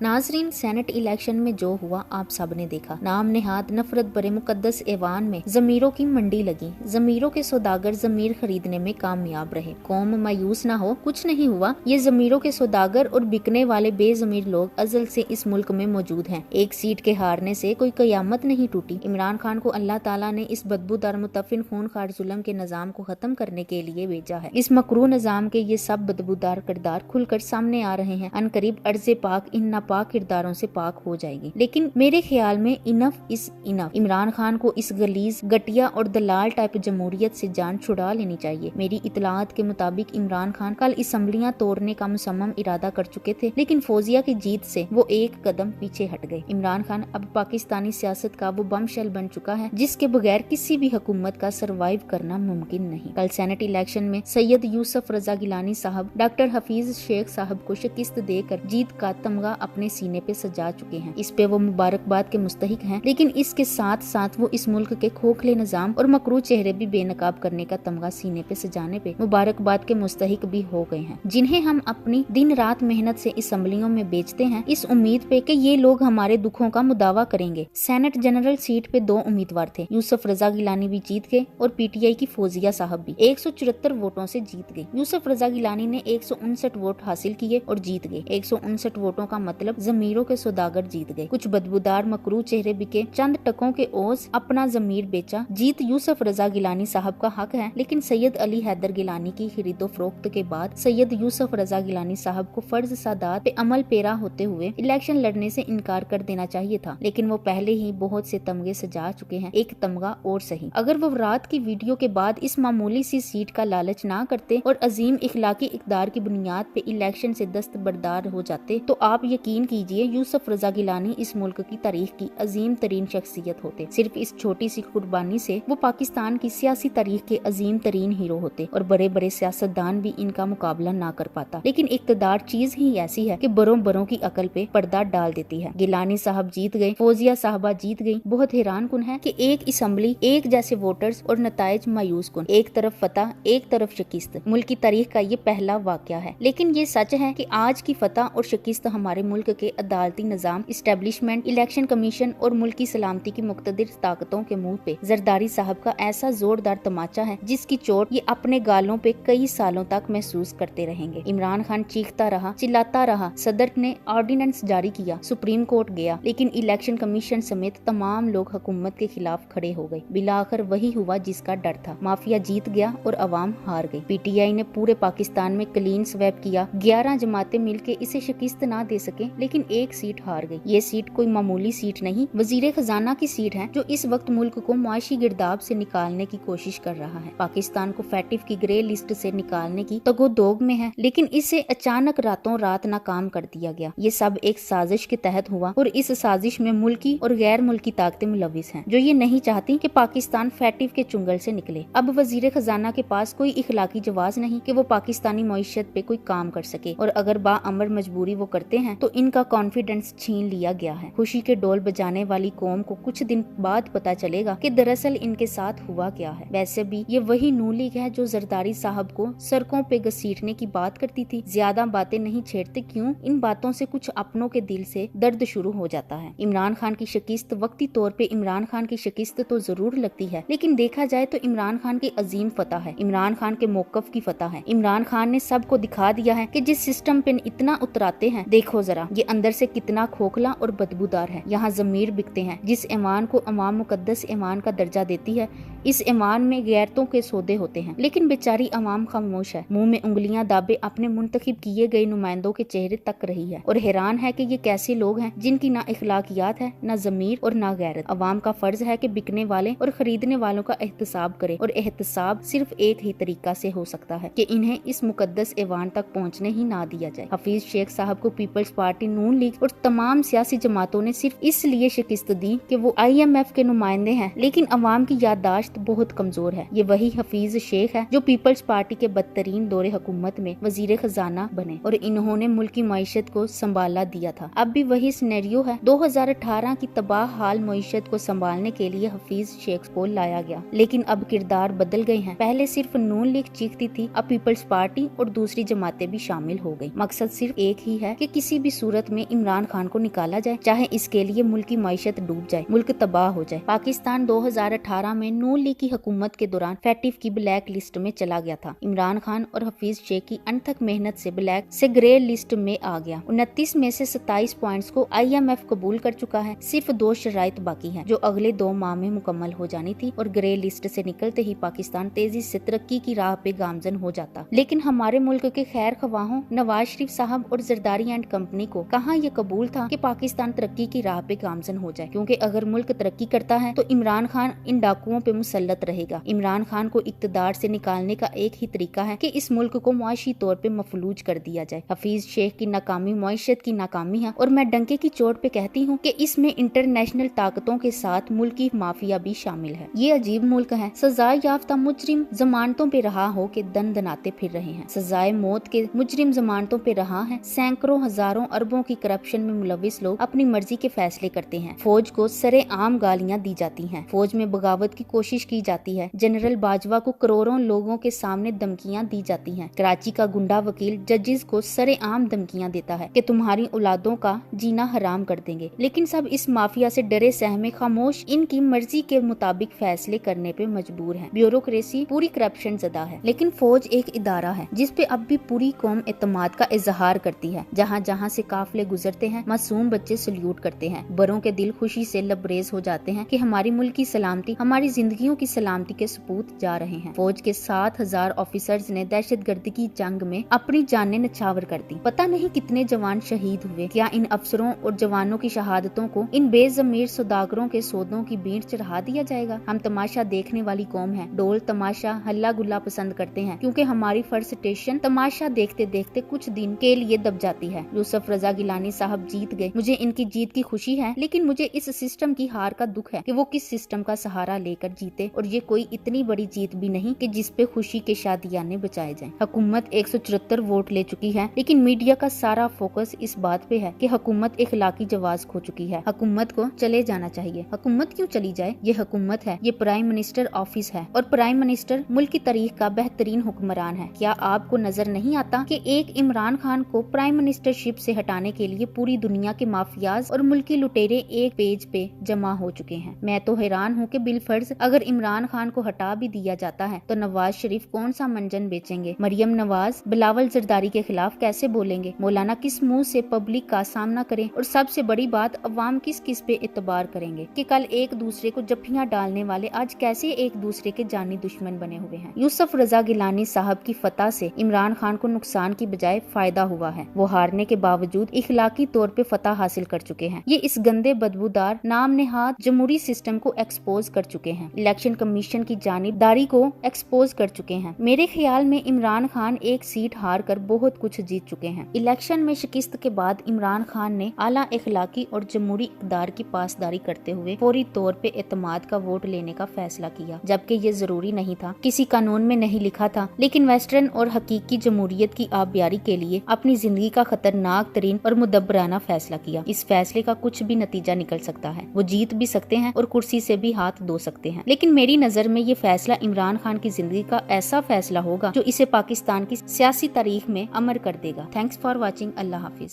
नाजरीन, senate election में जो हुआ आप सब ने देखा। नाम नेहाद नफरत भरे मुकद्दस ऐवान में जमीरों की मंडी लगी। जमीरों के सौदागर जमीर खरीदने में कामयाब रहे। कौम मायूस ना हो, कुछ नहीं हुआ। ये जमीरों के सौदागर और बिकने वाले बेजमीर लोग अजल से इस मुल्क में मौजूद हैं। एक सीट के हारने से कोई कयामत नहीं टूटी। इमरान खान को अल्लाह ताला ने इस बदबूदार मुतफिन खूनखार जुल्म के निजाम को खत्म करने के लिए भेजा है। इस मकरू निजाम के ये सब बदबूदार किरदार खुलकर सामने आ रहे हैं। अनकरीब अर्ज़े पाक इन नापाक किरदारों से पाक हो जाएगी। लेकिन मेरे ख्याल में enough is enough. Imran Khan को इस गलीज, घटिया और दलाल टाइप जमहूरियत से जान छुड़ा लेनी चाहिए। मेरी इतलात के मुताबिक इमरान खान कल असम्बलियां तोड़ने का मुसम्मम इरादा कर चुके थे, लेकिन फौजिया की जीत से वो एक कदम पीछे हट गए। इमरान खान अब पाकिस्तानी सियासत का वो बम शेल बन चुका है जिसके बगैर किसी भी हुकूमत का सरवाइव करना मुमकिन नहीं। कल सेनेट इलेक्शन में सैयद यूसुफ रजा गिलानी साहब डॉक्टर हफीज शेख साहब को शिकस्त देकर जीत का तमगा अपने सीने पे सजा चुके हैं। इस पे वो मुबारकबाद के मुस्तहिक हैं, लेकिन इसके साथ साथ वो इस मुल्क के खोखले निजाम और मकरू चेहरे भी बेनकाब करने का तमगा सीने पे सजाने पे मुबारकबाद के मुस्तहिक भी हो गए हैं, जिन्हें हम अपनी दिन रात मेहनत से असम्बलियों में बेचते हैं इस उम्मीद पे कि ये लोग हमारे दुखों का मुदावा करेंगे। सेनेट जनरल सीट पे 2 उम्मीदवार थे। यूसुफ रजा गिलानी भी जीत गए और पीटीआई की फौजिया साहब भी 174 वोटों से जीत गए। यूसुफ रजा गिलानी ने 159 वोट हासिल किए और जीत गए। 159 वोटों का मतलब जमीरों के सौदागर जीत गए। कुछ बदबूदार मकरू चेहरे बिके, चंद टकों के ओस अपना जमीर बेचा। जीत यूसुफ रजा गिलानी साहब का हक है, लेकिन सैयद अली हैदर गिलानी की खरीदो फरोख्त के बाद सैयद यूसुफ रजा गिलानी साहब को फर्ज सादात पे अमल पेरा होते हुए इलेक्शन लड़ने से इनकार कर देना चाहिए था, लेकिन वो पहले ही बहुत से तमगे सजा चुके हैं। एक तमगा और सही। अगर वो रात की वीडियो के बाद इस मामूली सी सीट का लालच ना करते और अजीम इखलाकी इकदार की बुनियाद पे इलेक्शन से दस्तबरदार हो जाते तो आप यकीन कीजिए यूसुफ रजा गिलानी इस मुल्क की तारीख की अजीम तरीन शख्सियत होते। सिर्फ इस छोटी सी कुर्बानी से वो पाकिस्तान की सियासी तारीख के अजीम तरीन हीरो होते और बड़े बड़े सियासतदान भी इनका मुकाबला ना कर पाता। लेकिन इक़्तिदार चीज ही ऐसी है कि बरों बरों की अकल पे पर्दा डाल देती है। गिलानी साहब जीत गए, फौजिया साहबा जीत गई। बहुत हैरान कुन है कि एक असम्बली, एक जैसे वोटर्स और नताइज मायूस कुन। एक तरफ फतह, एक तरफ शिकस्त। मुल्क की तारीख का ये पहला वाकया है। लेकिन ये सच है कि आज की फतह और शिकस्त हमारे मुल्क के अदालती निजाम, इस्टेब्लिशमेंट, इलेक्शन कमीशन और मुल्क की सलामती की मुख्तदिर ताकतों के मुंह पे जरदारी साहब का ऐसा जोरदार तमाचा है जिसकी चोट ये अपने गालों पे कई सालों तक महसूस करते रहेंगे। इमरान खान चीखता रहा, चिल्लाता रहा, सदर ने ऑर्डिनेंस जारी किया, सुप्रीम कोर्ट गया, लेकिन इलेक्शन कमीशन समेत तमाम लोग हुकूमत के खिलाफ खड़े हो गए। बिलाखिर वही हुआ जिसका डर था। माफिया जीत गया और अवाम हार गई। पीटीआई ने पूरे पाकिस्तान में क्लीन स्वैप किया। 11 जमातें मिलके इसे शिकस्त ना दे सके, लेकिन एक सीट हार गई। ये सीट कोई मामूली सीट नहीं, वजीर खजाना की सीट है जो इस वक्त मुल्क को मुआशी गिरदाब से निकालने की कोशिश कर रहा है। पाकिस्तान को फैटिफ की ग्रे लिस्ट से निकालने की तगोदोग में है, लेकिन इसे अचानक रातों रात नाकाम कर दिया गया। ये सब एक साजिश के तहत हुआ और इस साजिश में मुल्की और गैर मुल्की ताकतें मुलविस हैं जो ये नहीं चाहती कि पाकिस्तान फैटिफ के चुंगल से निकले। अब वजीर खजाना के पास कोई इखलाकी जवाज नहीं कि वो पाकिस्तानी मईशत पे कोई काम कर सके, और अगर बाअमर मजबूरी वो करते हैं तो इनका कॉन्फिडेंस छीन लिया गया है। खुशी के डोल बजाने वाली कौम को कुछ दिन बाद पता चलेगा कि दरअसल इनके साथ हुआ क्या है। वैसे भी ये वही नून लीग है जो जरदारी साहब को सड़कों पे घसीटने की बात करती थी। ज्यादा बातें नहीं छेड़ते, क्यों? इन बातों से कुछ अपनों के दिल से दर्द शुरू हो जाता है। इमरान खान की शिकस्त वक्ती तौर पे इमरान खान की शिकस्त तो जरूर लगती है, लेकिन देखा जाए तो इमरान खान की अजीम फतह है, इमरान खान के मौकफ की फतह है। इमरान खान ने सबको दिखा दिया है कि जिस सिस्टम पे इतना उतराते हैं, देखो जरा ये अंदर से कितना खोखला और बदबूदार है। यहाँ जमीर बिकते हैं। जिस ईमान को अवाम मुकद्दस ईमान का दर्जा देती है, इस ईमान में गैरतों के सौदे होते हैं, लेकिन बेचारी अवाम खामोश है। मुंह में उंगलियां दाबे अपने मुंतखब किए गए नुमाइंदों के चेहरे तक रही है और हैरान है कि ये कैसे लोग हैं जिनकी ना इखलाकियात है, ना जमीर और ना गैरत। अवाम का फर्ज है कि बिकने वाले और खरीदने वालों का एहतसाब करे, और एहतसाब सिर्फ एक ही तरीका से हो सकता है कि इन्हें इस मुकद्दस ऐवान तक पहुँचने ही ना दिया जाए। हफीज शेख साहब को पीपल्स पार्टी, नून लीग और तमाम सियासी जमातों ने सिर्फ इसलिए शिकस्त दी कि वो IMF के नुमाइंदे हैं, लेकिन अवाम की याददाश्त बर्दाश्त बहुत कमजोर है। ये वही हफीज शेख है जो पीपल्स पार्टी के बदतरीन दौरे हुकूमत में वजीर खजाना बने और इन्होंने मुल्क की मईशत को संभाला दिया था। अब भी वही सिनेरियो है। 2018 की तबाह हाल मईशत को संभालने के लिए हफीज शेख को लाया गया, लेकिन अब किरदार बदल गए हैं। पहले सिर्फ नून लीग चीखती थी, अब पीपल्स पार्टी और दूसरी जमातें भी शामिल हो गई। मकसद सिर्फ एक ही है कि किसी भी सूरत में इमरान खान को निकाला जाए, चाहे इसके लिए मुल्क की मईशत डूब जाए, मुल्क तबाह हो जाए। पाकिस्तान 2018 में नून लीग की हुकूमत के दौरान फैटिफ की ब्लैक लिस्ट में चला गया था। इमरान खान और हफीज शेख की अनथक मेहनत से ब्लैक से ग्रे लिस्ट में आ गया। 29 में से 27 पॉइंट्स को IMF कबूल कर चुका है। सिर्फ 2 शराइत बाकी है जो अगले 2 माह में मुकम्मल हो जानी थी और ग्रे लिस्ट से निकलते ही पाकिस्तान तेजी से तरक्की की राह पे गामजन हो जाता। लेकिन हमारे मुल्क के खैर खवाहों नवाज शरीफ साहब और जरदारी एंड कंपनी को कहाँ ये कबूल था कि पाकिस्तान तरक्की की राह पे गामजन हो जाए, क्योंकि अगर मुल्क तरक्की करता है तो इमरान खान इन डाकुओं पे मुसल्लत रहेगा। इमरान खान को इक्तदार से निकालने का एक ही तरीका है कि इस मुल्क को मुआशी तौर पे मफलूज कर दिया जाए। हफीज शेख की नाकामी मुआशत की नाकामी है और मैं डंके की चोट पे कहती हूँ कि इसमें इंटरनेशनल ताकतों के साथ मुल्की माफिया भी शामिल है। ये अजीब मुल्क है। सजाए याफ्ता मुजरिम जमानतों पे रहा हो के दन दनाते फिर रहे हैं। सजाए मौत के मुजरिम जमानतों पे रहा है। सैकड़ों हजारों अरबों की करप्शन में मुलविस लोग अपनी मर्जी के फैसले करते हैं। फौज को सरेआम गालियां दी जाती हैं। फौज में बगावत की कोशिश की जाती है। जनरल बाजवा को करोड़ों लोगों के सामने धमकियां दी जाती हैं। कराची का गुंडा वकील जजेस को सरेआम धमकियां देता है कि तुम्हारी औलादों का जीना हराम कर देंगे, लेकिन सब इस माफिया से डरे सहमे खामोश इनकी मर्जी के मुताबिक फैसले करने पे मजबूर है। ब्यूरोक्रेसी पूरी करप्शन ज़दा है, लेकिन फौज एक इदारा है जिस पे अब भी पूरी कौम एतमाद का इजहार करती है। जहाँ जहाँ से काफिले गुजरते हैं मासूम बच्चे सल्यूट करते हैं। बड़ों के दिल खुशी से लबरेज हो जाते हैं कि हमारी मुल्क की सलामती, हमारी जिंदगियों की सलामती के सबूत जा रहे हैं। फौज के 7,000 ऑफिसर्स ने दहशतगर्दी की जंग में अपनी जानें नछावर कर दी। पता नहीं कितने जवान शहीद हुए। क्या इन अफसरों और जवानों की शहादतों को इन बेजमीर सौदागरों के सौदों की भेंट चढ़ा दिया जाएगा? हम तमाशा देखने वाली कौम है। डोल तमाशा हल्ला गुल्ला पसंद करते हैं, क्योंकि हमारी फ्रस्ट्रेशन तमाशा देखते देखते कुछ दिन के लिए दब जाती है। यूसुफ रजा गिलानी साहब जीत गए। मुझे इनकी जीत की खुशी है, लेकिन मुझे इस सिस्टम की हार का दुख है कि वो किस सिस्टम का सहारा लेकर जीते, और ये कोई इतनी बड़ी जीत भी नहीं कि जिस पे खुशी के शादियाने बचाए जाएं। हुकूमत 174 वोट ले चुकी है, लेकिन मीडिया का सारा फोकस इस बात पे है कि हुकूमत इखलाकी जवाज खो चुकी है। हुकूमत को चले जाना चाहिए। हुकूमत क्यों चली जाए? ये हुकूमत है, ये प्राइम मिनिस्टर ऑफिस है, और प्राइम मिनिस्टर मुल्क की तारीख का बेहतरीन हुक्मरान है। क्या आपको नजर नहीं आता कि एक इमरान खान को प्राइम मिनिस्टरशिप से हटाने के लिए पूरी दुनिया के माफियाज और मुल्की लुटेरे एक पेज पे जमा हो चुके हैं? मैं तो हैरान हूँ कि बिलफर्ज अगर इमरान खान को हटा भी दिया जाता है तो नवाज शरीफ कौन सा मंजन बेचेंगे? मरियम नवाज बिलावल जरदारी के खिलाफ कैसे बोलेंगे? मौलाना किस मुंह से पब्लिक का सामना करें? और सबसे बड़ी बात, अवाम किस किस पे इतबार करेंगे कि कल एक दूसरे को जफ्फियां डालने वाले आज कैसे एक दूसरे के जानी दुश्मन बने हुए हैं। यूसुफ रजा गिलानी साहब की फतह से इमरान खान को नुकसान की बजाय फायदा हुआ है। वो हारने के बावजूद इखलाकी तौर पे फतह हासिल कर चुके हैं। ये इस गंदे बदबूदार नाम नेहाद जमहूरी सिस्टम को एक्सपोज कर चुके हैं। इलेक्शन कमीशन की जानिबदारी को एक्सपोज कर चुके हैं। मेरे ख्याल में इमरान खान एक सीट हार कर बहुत कुछ जीत चुके हैं। इलेक्शन में शिकस्त के बाद इमरान खान ने आला इखलाकी और जमहूरी इक़्तिदार की पासदारी करते हुए फौरी तौर पे एतमाद का वोट लेने का फैसला किया, जबकि ये जरूरी नहीं था, किसी कानून में नहीं लिखा था, लेकिन वेस्टर्न और हकीकी जमहूरियत की आबियारी के लिए अपनी जिंदगी का खतरनाक तरीन और मुदब्बराना फैसला किया। इस फैसले का कुछ भी नतीजा निकल सकता है। वो जीत भी सकते हैं और कुर्सी से भी हाथ धो सकते हैं, लेकिन मेरी नजर में ये फैसला इमरान खान की जिंदगी का ऐसा फैसला होगा जो इसे पाकिस्तान की सियासी तारीख में अमर कर देगा। Thanks for watching. Allah Hafiz.